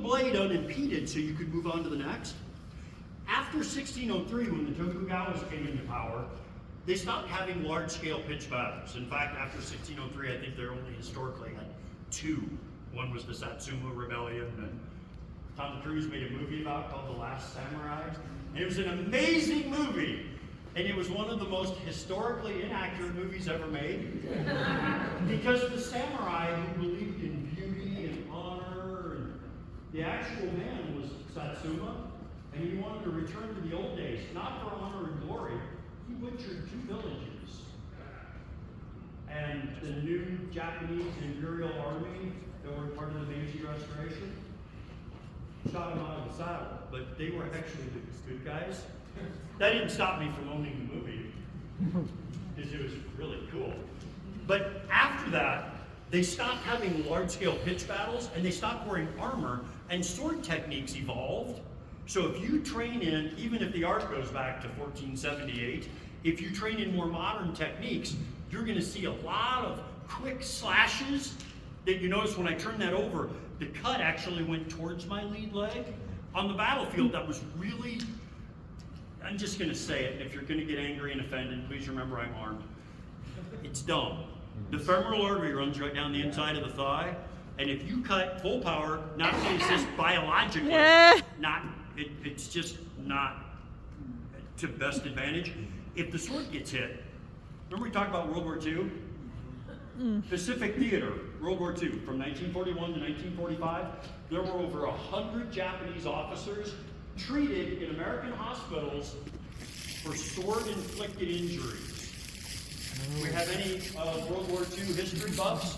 blade unimpeded so you could move on to the next. After 1603, when the Tokugawas came into power, they stopped having large-scale pitched battles. In fact, after 1603, I think they only historically had two. One was the Satsuma Rebellion, and Tom Cruise made a movie about called The Last Samurai. And it was an amazing movie. And it was one of the most historically inaccurate movies ever made. Because the samurai who believed in beauty and honor, and the actual man was Satsuma, and he wanted to return to the old days, not for honor and glory. He butchered 2 villages. And the new Japanese Imperial Army that were part of the Meiji Restoration shot him out of the saddle, but they were actually the good guys. That didn't stop me from owning the movie, because it was really cool. But after that, they stopped having large-scale pitch battles, and they stopped wearing armor, and sword techniques evolved. So if you train in, even if the art goes back to 1478, if you train in more modern techniques, you're going to see a lot of quick slashes that you notice when I turn that over, the cut actually went towards my lead leg. On the battlefield, that was really, I'm just going to say it, and if you're going to get angry and offended, please remember I'm armed. It's dumb. The femoral artery runs right down the inside of the thigh, and if you cut full power, not only is this biologically, it's just not to best advantage. If the sword gets hit, remember we talked about World War II? Pacific Theater, World War II, from 1941 to 1945, there were over 100 Japanese officers treated in American hospitals for sword-inflicted injuries. Do we have any World War II history buffs?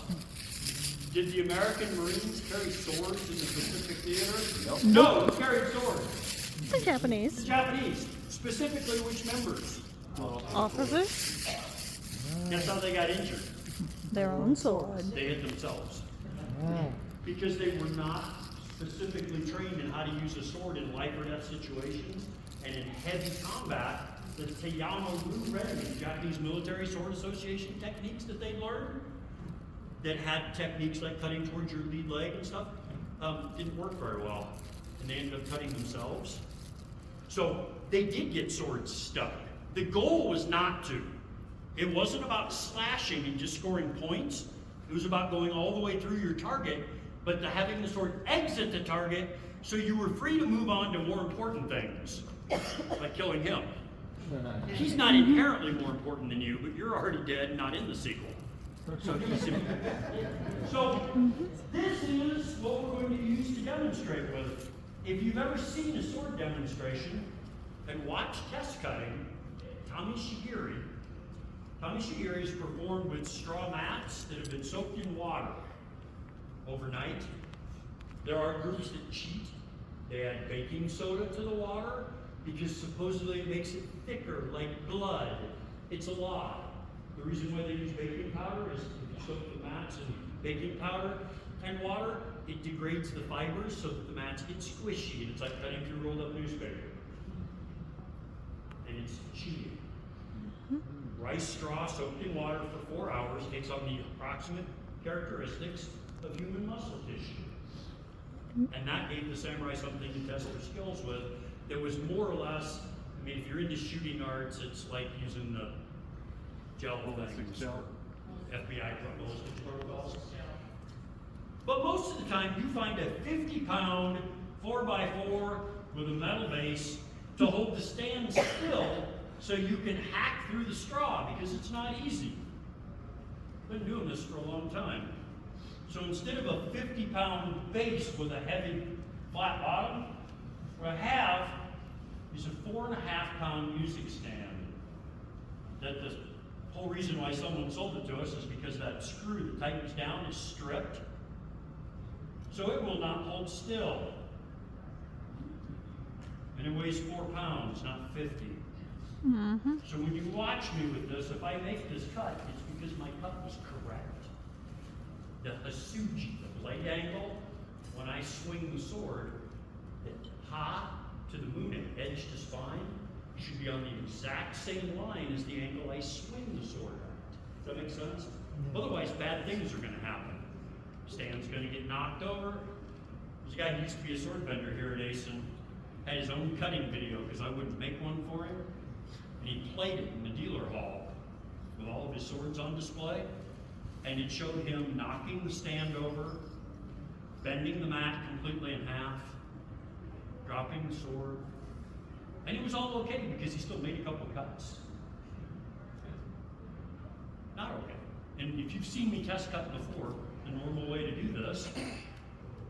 Did the American Marines carry swords in the Pacific Theater? No, who carried swords? The Japanese. The Japanese. Specifically, which members? Officers. Guess how they got injured? Their own swords. They hit themselves. Because they were not specifically trained in how to use a sword in life or death situations, and in heavy combat, the Teyama-Ru Regiment, Japanese Military Sword Association techniques that they learned, that had techniques like cutting towards your lead leg and stuff, didn't work very well, and they ended up cutting themselves. So they did get swords stuck. The goal was not to. It wasn't about slashing and just scoring points. It was about going all the way through your target, but to having the sword exit the target so you were free to move on to more important things, like killing him. He's not inherently more important than you, but you're already dead and not in the sequel. So this is what we're going to use to demonstrate with it. If you've ever seen a sword demonstration and watched test cutting, Tommy Shigiri is performed with straw mats that have been soaked in water overnight. There are groups that cheat. They add baking soda to the water because supposedly it makes it thicker, like blood. It's a lie. The reason why they use baking powder is if you soak the mats in baking powder and water, it degrades the fibers so that the mats get squishy, and it's like cutting through rolled up newspaper. And it's cheating. Rice straw soaked in water for 4 hours takes on the approximate characteristics of human muscle tissue. And that gave the samurai something to test their skills with that was more or less, I mean, if you're into shooting arts, it's like using the gel things for FBI ballistic protocols. But most of the time, you find a 50-pound 4x4 with a metal base to hold the stand still so you can hack through the straw, because it's not easy. Been doing this for a long time. So instead of a 50-pound base with a heavy flat bottom, what I have is a 4.5-pound music stand. That the whole reason why someone sold it to us is because that screw that tightens down is stripped. So it will not hold still. And it weighs 4 pounds, not 50. So when you watch me with this, if I make this cut, it's because my cut was correct. The hasuji, the blade angle, when I swing the sword, the ha to the moon edge to spine should be on the exact same line as the angle I swing the sword at. Does that make sense? Otherwise, bad things are going to happen. Stand's going to get knocked over. There's a guy who used to be a sword vendor here at Acen, had his own cutting video because I wouldn't make one for him. And he played it in the dealer hall with all of his swords on display. And it showed him knocking the stand over, bending the mat completely in half, dropping the sword. And it was all okay because he still made a couple cuts. Not okay. And if you've seen me test cut before, the normal way to do this,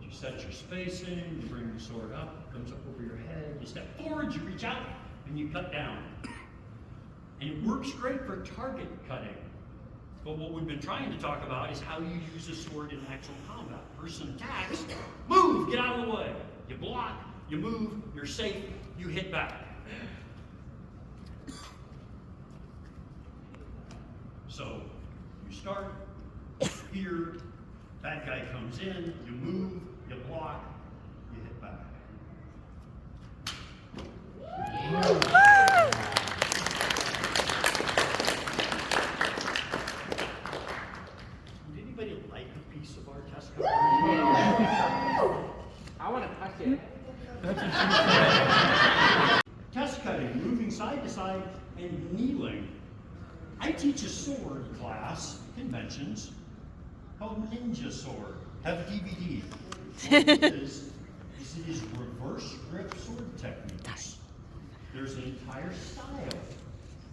you set your spacing, you bring the sword up, comes up over your head, you step forward, you reach out, and you cut down. And it works great for target cutting. But what we've been trying to talk about is how you use a sword in actual combat. Person attacks, move, get out of the way. You block, you move, you're safe, you hit back. So you start here, bad guy comes in, you move, you block, you hit back. Would anybody like a piece of our test cover? I want to touch it. Test cutting, moving side to side, and kneeling. I teach a sword class, conventions, called Ninja Sword. Have a DVD. What it is it is reverse grip sword techniques. There's an entire style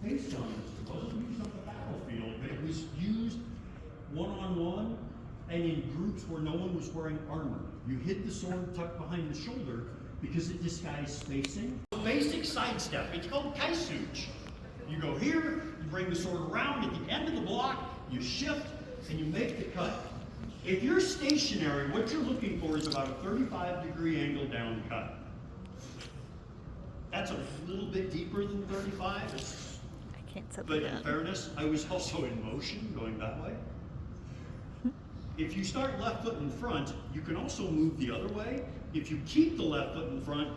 based on this. It wasn't used on the battlefield, but it was used one-on-one and in groups where no one was wearing armor. You hid the sword tucked behind the shoulder because it disguised spacing. Basic sidestep, it's called kaisuch. You go here, you bring the sword around at the end of the block, you shift, and you make the cut. If you're stationary, what you're looking for is about a 35-degree angle down cut. That's a little bit deeper than 35. I can't set But that. in fairness, I was also in motion going that way. If you start left foot in front, you can also move the other way. If you keep the left foot in front,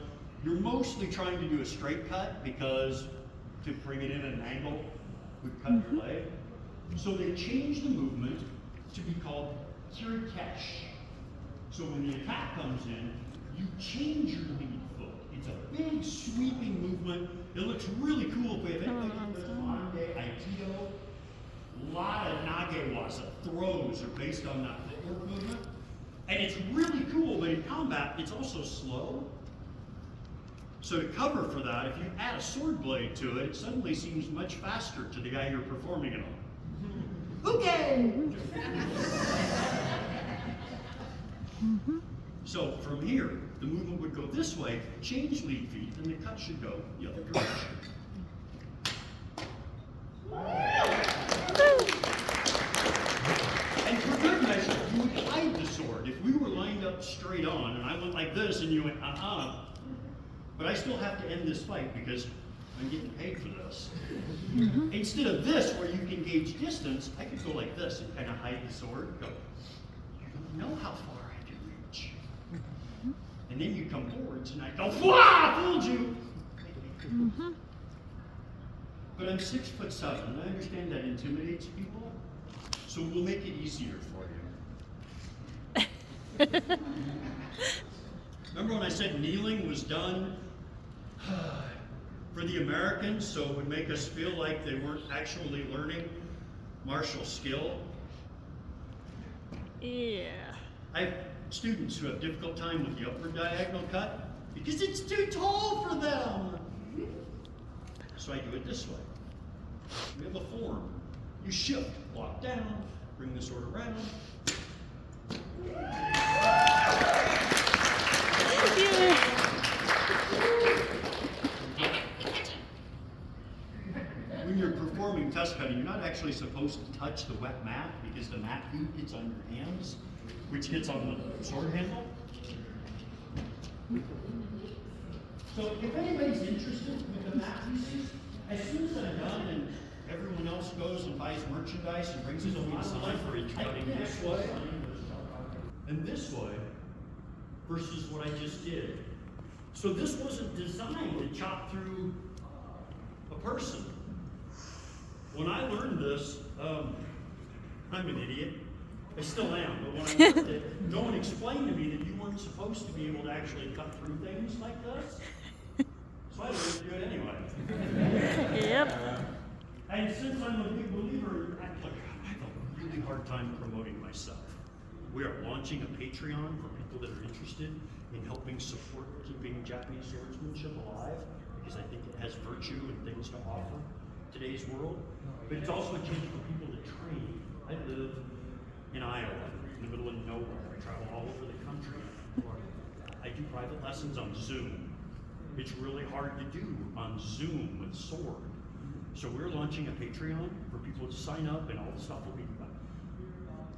you're mostly trying to do a straight cut because to bring it in at an angle would cut your leg. So they changed the movement to be called kirikesh. So when the attack comes in, you change your lead foot. It's a big sweeping movement. It looks really cool. If we have anybody who does modern day Aikido, a lot of Nagewasa throws are based on that footwork movement. And it's really cool, but in combat, it's also slow. So to cover for that, if you add a sword blade to it, it suddenly seems much faster to the guy you're performing it on. Okay! So from here, the movement would go this way, change lead feet, and the cut should go the other direction. And for good measure, you would hide the sword. If we were lined up straight on, and I went like this, and you went, but I still have to end this fight because I'm getting paid for this. Instead of this, where you can gauge distance, I could go like this and kind of hide the sword, go, you don't know how far I can reach. And then you come forwards, and I go, "Wah! Fooled you!" But I'm 6'7", and I understand that intimidates people, so we'll make it easier for you. Remember when I said kneeling was done for the Americans, so it would make us feel like they weren't actually learning martial skill? Yeah. I have students who have difficult time with the upward diagonal cut because it's too tall for them. So I do it this way. We have a form. You shift, walk down, bring the sword around. When you're performing test cutting, you're not actually supposed to touch the wet mat because the mat heat gets on your hands, which hits on the sword handle. So if anybody's interested with the mat pieces, as soon as I'm done and everyone else goes and buys merchandise and brings his own design for each cutting this way and this way versus what I just did. So this wasn't designed to chop through a person. When I learned this, I'm an idiot. I still am, but when I learned it, no one explained to me that you weren't supposed to be able to actually cut through things like this. So I didn't do it anyway. Yep. And since I'm a big believer, I have a really hard time promoting myself. We are launching a Patreon for people that are interested in helping support keeping Japanese swordsmanship alive, because I think it has virtue and things to offer today's world. But it's also a chance for people to train. I live in Iowa, in the middle of nowhere. I travel all over the country. I do private lessons on Zoom. It's really hard to do on Zoom with sword. So we're launching a Patreon for people to sign up, and all the stuff will be done.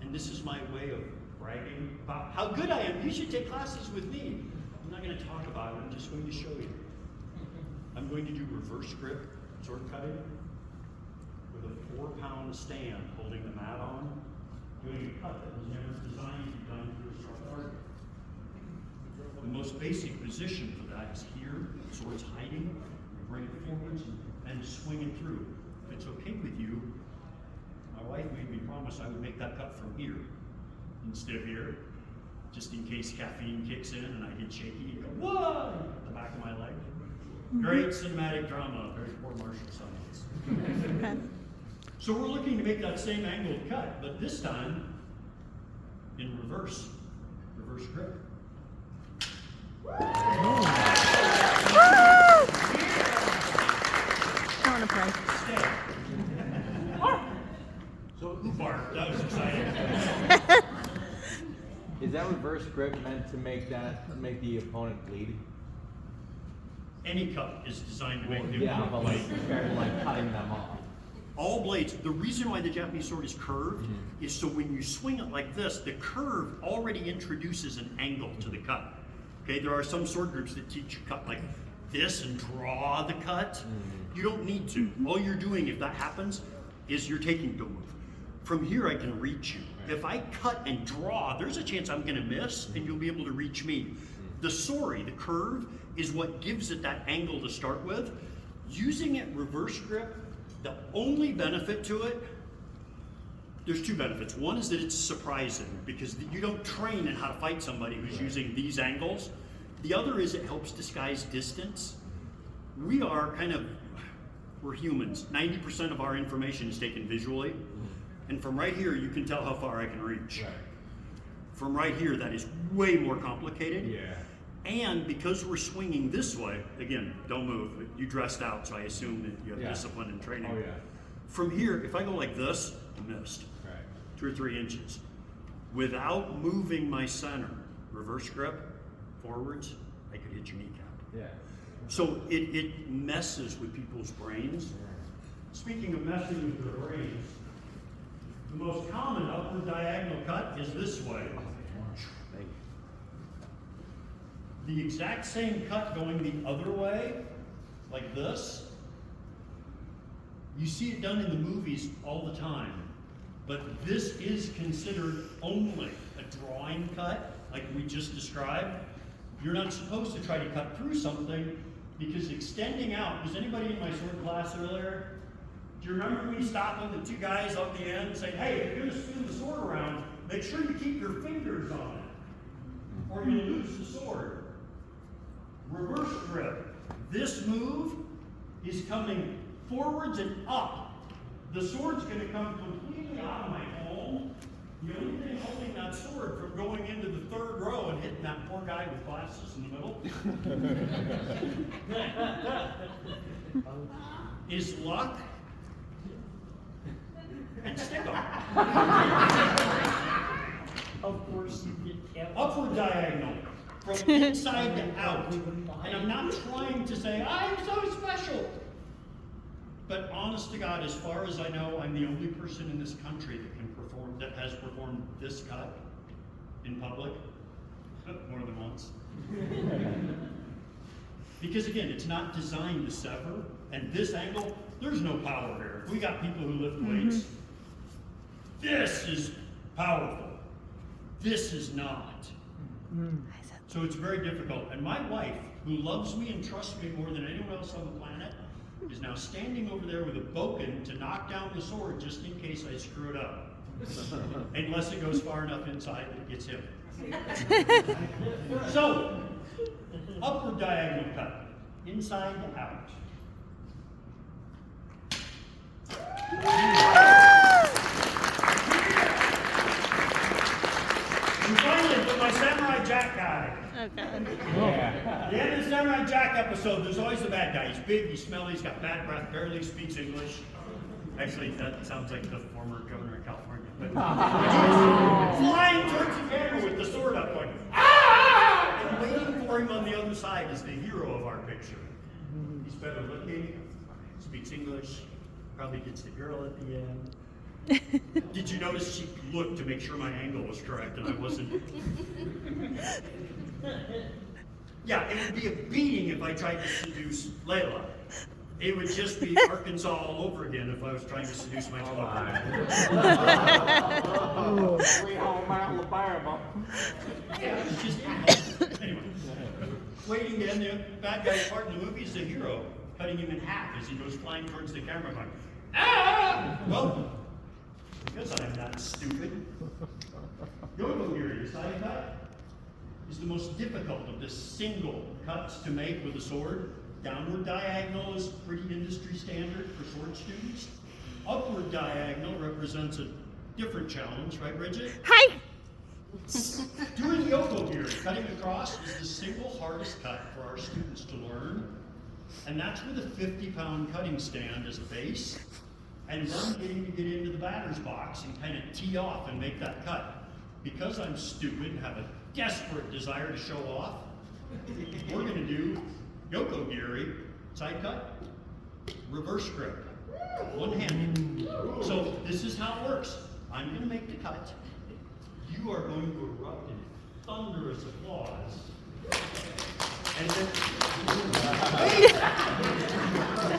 And this is my way of bragging about how good I am. You should take classes with me. I'm not going to talk about it, I'm just going to show you. I'm going to do reverse grip sword cutting with a 4-pound stand holding the mat on, doing a cut that was never designed to be done through a sharp target. The most basic position for that is here, the sword's hiding, you bring it forwards and swing it through. If it's okay with you, my wife made me promise I would make that cut from here instead of here, just in case caffeine kicks in and I get shaky and go, whoa, at the back of my leg. Great cinematic drama, very poor martial science. Okay. So we're looking to make that same angled cut, but this time in reverse grip. I want to pray. Stay. So who barked? That was exciting. Is that reverse grip meant to make the opponent bleed? Any cut is designed to make the Yeah, opponent but bleed. compared to like cutting them off. All blades, the reason why the Japanese sword is curved is so when you swing it like this, the curve already introduces an angle to the cut. Okay, there are some sword groups that teach you cut like this and draw the cut. You don't need to. All you're doing, if that happens, is you're taking the move. From here, I can reach you. If I cut and draw, there's a chance I'm gonna miss and you'll be able to reach me. The sori, the curve, is what gives it that angle to start with. Using it reverse grip, the only benefit to it, there's two benefits. One is that it's surprising because you don't train in how to fight somebody who's using these angles. The other is it helps disguise distance. We're humans. 90% of our information is taken visually. And from right here, you can tell how far I can reach. Right. From right here, that is way more complicated. Yeah. And because we're swinging this way, again, don't move. You dressed out, so I assume that you have discipline and training. Oh yeah. From here, if I go like this, I missed. Right. 2 or 3 inches. Without moving my center, reverse grip, forwards, I could hit your kneecap. Yeah. So it messes with people's brains. Speaking of messing with their brains, the most common upward diagonal cut is this way. The exact same cut going the other way, like this, you see it done in the movies all the time. But this is considered only a drawing cut, like we just described. You're not supposed to try to cut through something because extending out, was anybody in my sword class earlier? Do you remember me stopping the 2 guys on the end and saying, hey, if you're gonna spin the sword around, make sure you keep your fingers on it, or you'll lose the sword. Reverse grip. This move is coming forwards and up. The sword's gonna come completely out of my palm. The only thing holding that sword from going into the 3rd row and hitting that poor guy with glasses in the middle is luck and stick 'em. Of course, you get kept. Upward diagonal, from inside to out. And I'm not trying to say, I'm so special. But honest to God, as far as I know, I'm the only person in this country that has performed this cut in public more than once. Because again, it's not designed to sever, and this angle, there's no power here. We got people who lift weights. This is powerful. This is not. So it's very difficult. And my wife, who loves me and trusts me more than anyone else on the planet, is now standing over there with a bokken to knock down the sword just in case I screw it up. Unless it goes far enough inside that it gets him. So, upward diagonal cut, inside out. And finally, for my Samurai Jack guy. Oh, God. Yeah. The end of the Samurai Jack episode, there's always the bad guy. He's big, he's smelly, he's got bad breath, barely speaks English. Actually, that sounds like the former governor of California. But flying towards the camera with the sword up, going, ah! And waiting for him on the other side is the hero of our picture. He's better looking, speaks English, probably gets the girl at the end. Did you notice she looked to make sure my angle was correct and I wasn't? Yeah, it would be a beating if I tried to seduce Layla. It would just be Arkansas all over again if I was trying to seduce my daughter. 3 whole mile of fireball. Yeah, it's just anyway. Waiting to end the bad guy's part in the movie is the hero, cutting him in half as he goes flying towards the camera going, ah! Well, because I'm not stupid. Go-go here, side cut is the most difficult of the single cuts to make with a sword. Downward diagonal is pretty industry standard for sword students. Upward diagonal represents a different challenge, right, Bridget? Hi. Doing yoko here, cutting across, is the single hardest cut for our students to learn. And that's with a 50-pound cutting stand as a base. And then getting to get into the batter's box and kind of tee off and make that cut. Because I'm stupid and have a desperate desire to show off, we're going to do yoko giri, side cut, reverse grip, one-handed. So this is how it works. I'm going to make the cut. You are going to erupt in thunderous applause. And then,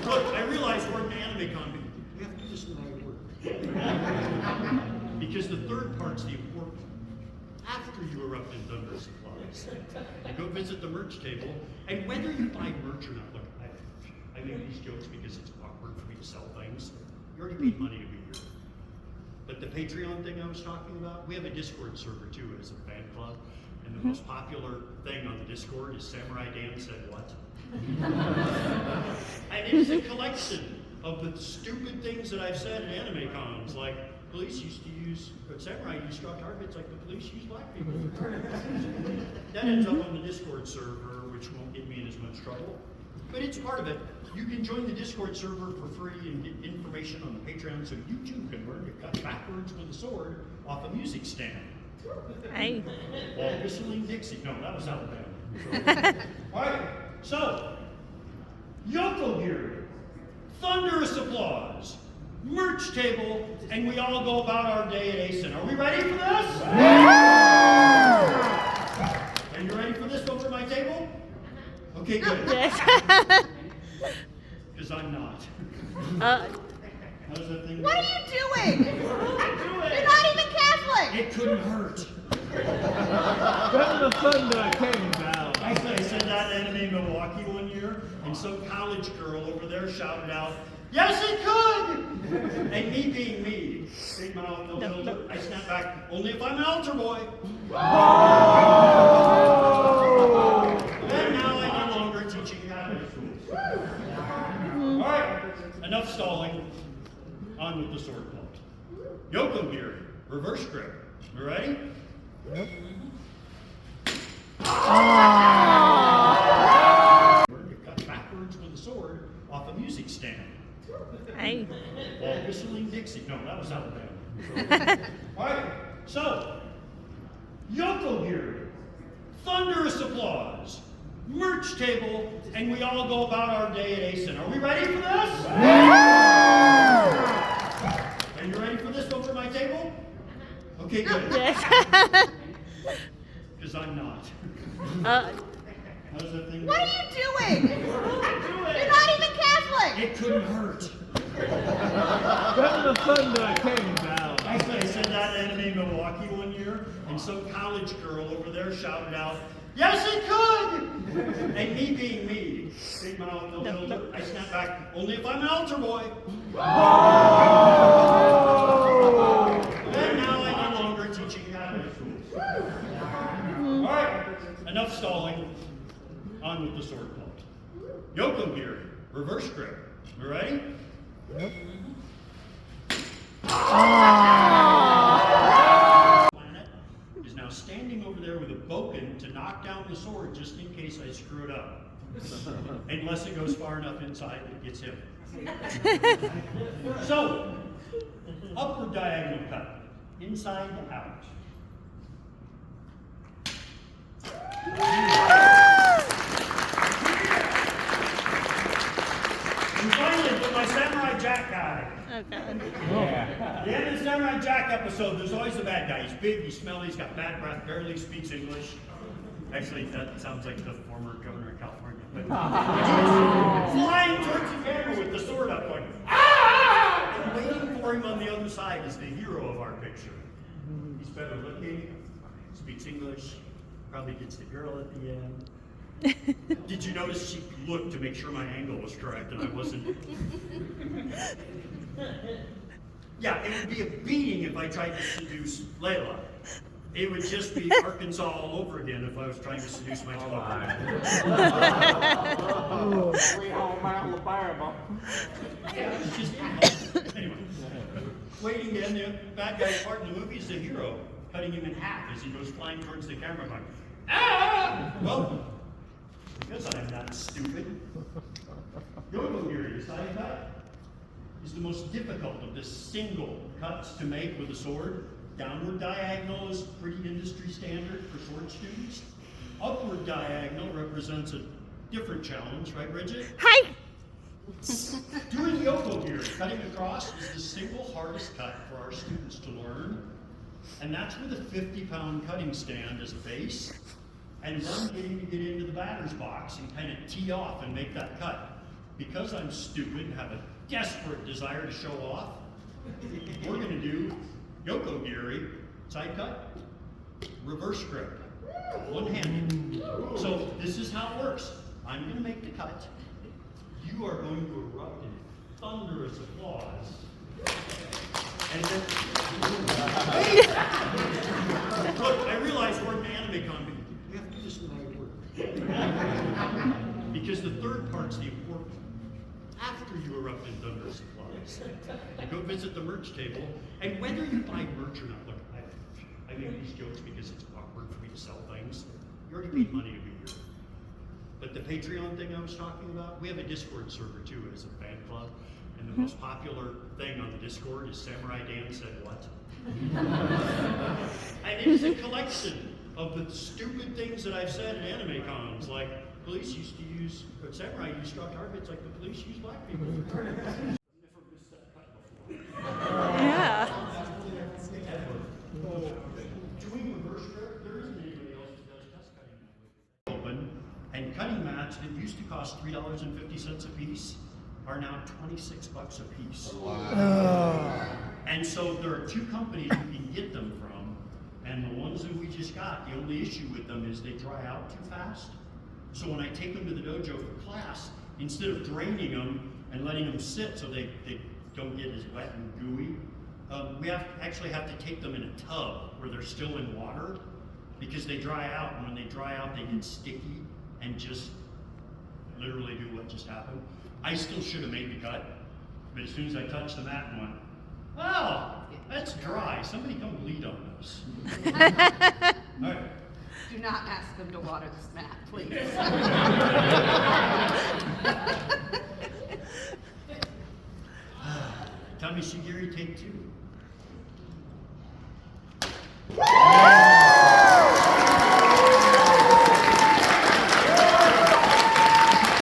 look, I realize we're in anime con. We have to do this in the right order. Because the third part's the important one. After you erupt in thunderous applause, you go visit the merch table, and whether you buy merch or not, look, I make these jokes because it's awkward for me to sell things. You already paid money to be here. But the Patreon thing I was talking about, we have a Discord server too as a fan club, and the most popular thing on the Discord is Samurai Dan Said What? And it is a collection of the stupid things that I've said at anime cons, like police used to use, samurai used struck targets like the police use black people. That ends up on the Discord server, which won't get me in as much trouble. But it's part of it. You can join the Discord server for free and get information on the Patreon so you too can learn to cut backwards with a sword off a music stand. Hi. While whistling Dixie. No, that was Alabama. Alright, so, yoko giri, thunderous applause, merch table, and we all go about our day at Acen. Are we ready for this? Are you ready for this over my table? Okay, good. Because I'm not. How's that thing? What are you doing? You're not even Catholic. It couldn't hurt. Then the thunder came down. I said that at Anime Milwaukee one year, and some college girl over there shouted out, "Yes, it could!" And me being me, big mouth, no filter, I snapped back, "Only if I'm an altar boy." And now I'm no longer teaching Catholic schools. All right, enough stalling. On with the sword plot. Yoko giri, reverse grip. You ready? Yep. You cut backwards with a sword off a music stand. Hi. While whistling Dixie. No, that was Alabama. Alright, so, yoko giri, thunderous applause, merch table, and we all go about our day at Acen. Are we ready for this? Are you ready for this over my table? Okay, good. Because I'm not. How's that thing? What are you doing? You're not even Catholic. It couldn't hurt. Then the thunder came down. I said that at Anime Milwaukee one year, and some college girl over there shouted out, "Yes, it could!" And me being me, big mouth, no filter, I snapped back, "Only if I'm an altar boy." And on with the sword point. Yoko gear, reverse grip. You ready? Oh. Planet is now standing over there with a boken to knock down the sword just in case I screw it up. Unless it goes far enough inside that it gets him. So, upward diagonal cut, inside to out. And finally, for my Samurai Jack guy. Oh, God. The end of the Samurai Jack episode, there's always the bad guy. He's big, he's smelly, he's got bad breath, barely speaks English. Actually, that sounds like the former governor of California. But flying towards the camera with the sword up, going, ah! And waiting for him on the other side is the hero of our picture. He's better looking, speaks English, probably gets the girl at the end. Did you notice she looked to make sure my angle was correct and I wasn't? Yeah, it would be a beating if I tried to seduce Layla. It would just be Arkansas all over again if I was trying to seduce my daughter. Sweet home Alabama. Yeah, it's just anyway. Waiting to end the bad guy's part in the movie is the hero, cutting him in half as he goes flying towards the camera going, ah! Well, because I'm not stupid. Go-go here, the side cut is the most difficult of the single cuts to make with a sword. Downward diagonal is pretty industry standard for sword students. Upward diagonal represents a different challenge, right, Bridget? Hi. Doing the Yoko here, cutting across, is the single hardest cut for our students to learn. And that's with a 50-pound cutting stand as a base, and then getting to get into the batter's box and kind of tee off and make that cut. Because I'm stupid and have a desperate desire to show off, we're going to do Yoko Giri, side cut, reverse grip, one-handed. So this is how it works. I'm going to make the cut. You are going to erupt in thunderous applause. And then, look, I realize we're an anime company. We have to do this in the right order. Because the third part's the important one. After you erupt in thunderous applause, you go visit the merch table, and whether you buy merch or not, look, I make these jokes because it's awkward for me to sell things. You already paid money to be here. But the Patreon thing I was talking about, we have a Discord server too as a fan club, and the most popular thing on the Discord is Samurai Dan Said What? And it is a collection of the stupid things that I've said in anime cons, like police used to use, but samurai used to draw targets like the police use black people. Never missed that cut before. Yeah. Doing reverse grip, there isn't anybody else that does test cutting that way. Open, and cutting mats that used to cost $3.50 a piece are now $26 a piece. Wow. And so there are two companies you can get them from, and the ones that we just got, the only issue with them is they dry out too fast. So when I take them to the dojo for class, instead of draining them and letting them sit so they don't get as wet and gooey, we actually have to take them in a tub where they're still in water because they dry out, and when they dry out they get sticky and just literally do what just happened. I still should have made the cut, but as soon as I touched the mat and went, oh, that's dry. Somebody come bleed on this. All right. Do not ask them to water this mat, please. Tommy Shigiri, take two.